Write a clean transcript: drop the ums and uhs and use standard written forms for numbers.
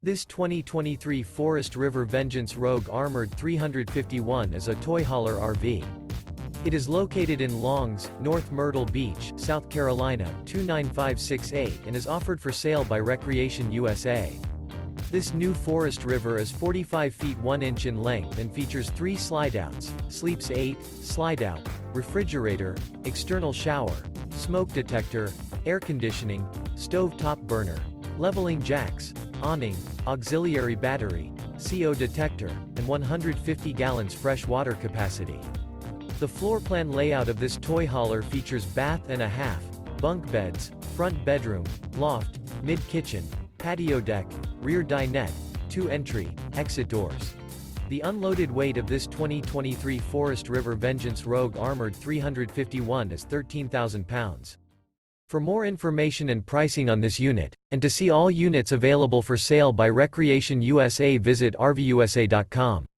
This 2023 Forest River Vengeance Rogue Armored 351 is a toy hauler RV. It is located in Longs, North Myrtle Beach, South Carolina, 29568 and is offered for sale by Recreation USA. This new Forest River is 45 feet 1 inch in length and features 3 slideouts, sleeps 8, slideout, refrigerator, external shower, smoke detector, air conditioning, stove top burner, leveling jacks, awning, auxiliary battery, CO detector, and 150 gallons fresh water capacity. The floor plan layout of this toy hauler features bath and a half, bunk beds, front bedroom, loft, mid-kitchen, patio deck, rear dinette, 2 entry, exit doors. The unloaded weight of this 2023 Forest River Vengeance Rogue Armored 351 is 13,000 pounds. For more information and pricing on this unit, and to see all units available for sale by Recreation USA, visit RVUSA.com.